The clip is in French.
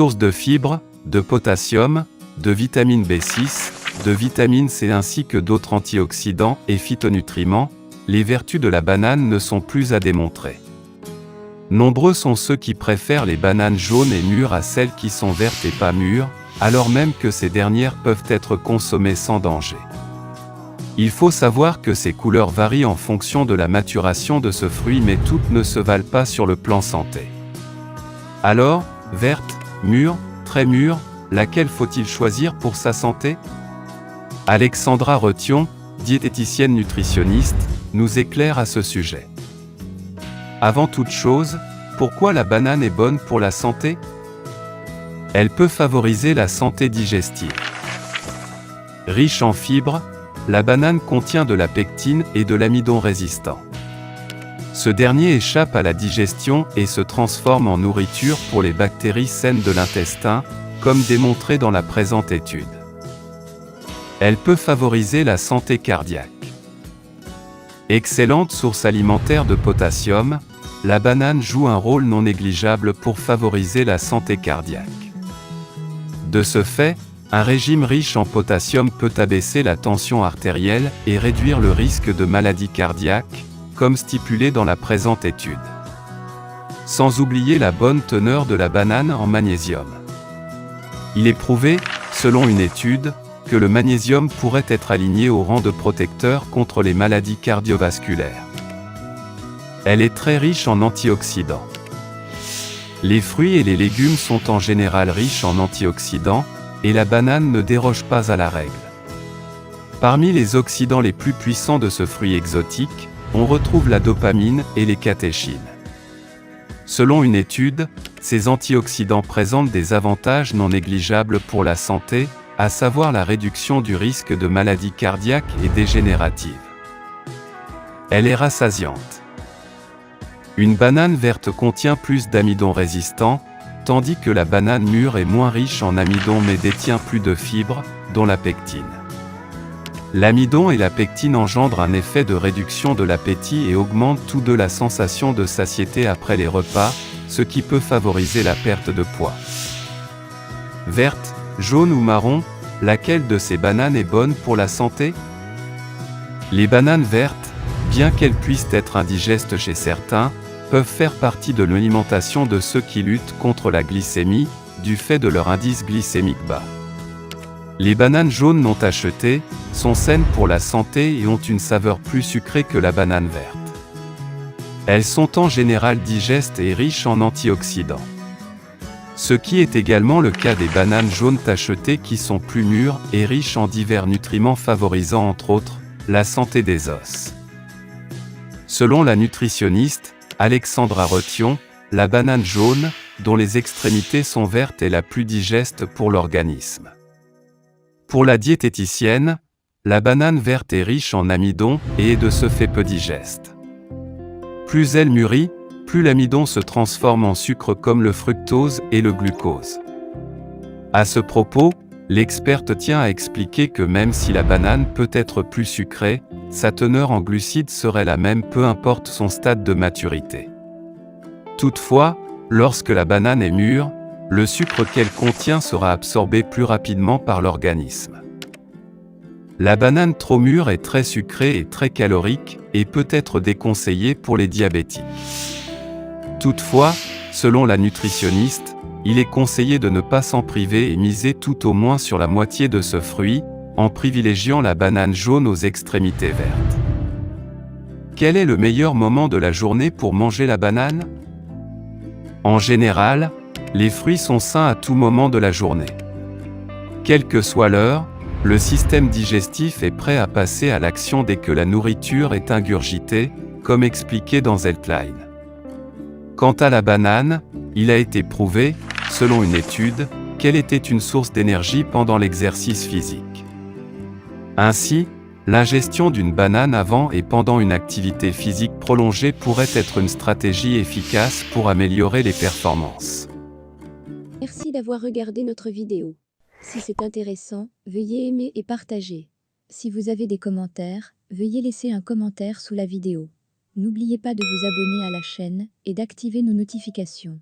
Source de fibres, de potassium, de vitamine B6, de vitamine C ainsi que d'autres antioxydants et phytonutriments, les vertus de la banane ne sont plus à démontrer. Nombreux sont ceux qui préfèrent les bananes jaunes et mûres à celles qui sont vertes et pas mûres, alors même que ces dernières peuvent être consommées sans danger. Il faut savoir que ces couleurs varient en fonction de la maturation de ce fruit mais toutes ne se valent pas sur le plan santé. Alors, verte, mûre, très mûre, laquelle faut-il choisir pour sa santé? Alexandra Rethion, diététicienne nutritionniste, nous éclaire à ce sujet. Avant toute chose, pourquoi la banane est bonne pour la santé? Elle peut favoriser la santé digestive. Riche en fibres, la banane contient de la pectine et de l'amidon résistant. Ce dernier échappe à la digestion et se transforme en nourriture pour les bactéries saines de l'intestin, comme démontré dans la présente étude. Elle peut favoriser la santé cardiaque. Excellente source alimentaire de potassium, la banane joue un rôle non négligeable pour favoriser la santé cardiaque. De ce fait, un régime riche en potassium peut abaisser la tension artérielle et réduire le risque de maladies cardiaques, comme stipulé dans la présente étude. Sans oublier la bonne teneur de la banane en magnésium. Il est prouvé, selon une étude, que le magnésium pourrait être aligné au rang de protecteur contre les maladies cardiovasculaires. Elle est très riche en antioxydants. Les fruits et les légumes sont en général riches en antioxydants, et la banane ne déroge pas à la règle. Parmi les oxydants les plus puissants de ce fruit exotique, on retrouve la dopamine et les catéchines. Selon une étude, ces antioxydants présentent des avantages non négligeables pour la santé, à savoir la réduction du risque de maladies cardiaques et dégénératives. Elle est rassasiante. Une banane verte contient plus d'amidon résistant, tandis que la banane mûre est moins riche en amidon mais détient plus de fibres, dont la pectine. L'amidon et la pectine engendrent un effet de réduction de l'appétit et augmentent tous deux la sensation de satiété après les repas, ce qui peut favoriser la perte de poids. Verte, jaune ou marron, laquelle de ces bananes est bonne pour la santé? Les bananes vertes, bien qu'elles puissent être indigestes chez certains, peuvent faire partie de l'alimentation de ceux qui luttent contre la glycémie, du fait de leur indice glycémique bas. Les bananes jaunes non tachetées sont saines pour la santé et ont une saveur plus sucrée que la banane verte. Elles sont en général digestes et riches en antioxydants. Ce qui est également le cas des bananes jaunes tachetées qui sont plus mûres et riches en divers nutriments favorisant entre autres la santé des os. Selon la nutritionniste Alexandra Rethion, la banane jaune, dont les extrémités sont vertes est la plus digeste pour l'organisme. Pour la diététicienne, la banane verte est riche en amidon et est de ce fait peu digeste. Plus elle mûrit, plus l'amidon se transforme en sucre comme le fructose et le glucose. À ce propos, l'experte tient à expliquer que même si la banane peut être plus sucrée, sa teneur en glucides serait la même peu importe son stade de maturité. Toutefois, lorsque la banane est mûre, le sucre qu'elle contient sera absorbé plus rapidement par l'organisme. La banane trop mûre est très sucrée et très calorique et peut être déconseillée pour les diabétiques. Toutefois, selon la nutritionniste, il est conseillé de ne pas s'en priver et miser tout au moins sur la moitié de ce fruit, en privilégiant la banane jaune aux extrémités vertes. Quel est le meilleur moment de la journée pour manger la banane? En général, les fruits sont sains à tout moment de la journée. Quelle que soit l'heure, le système digestif est prêt à passer à l'action dès que la nourriture est ingurgitée, comme expliqué dans Healthline. Quant à la banane, il a été prouvé, selon une étude, qu'elle était une source d'énergie pendant l'exercice physique. Ainsi, l'ingestion d'une banane avant et pendant une activité physique prolongée pourrait être une stratégie efficace pour améliorer les performances. Merci d'avoir regardé notre vidéo. Si c'est intéressant, veuillez aimer et partager. Si vous avez des commentaires, veuillez laisser un commentaire sous la vidéo. N'oubliez pas de vous abonner à la chaîne et d'activer nos notifications.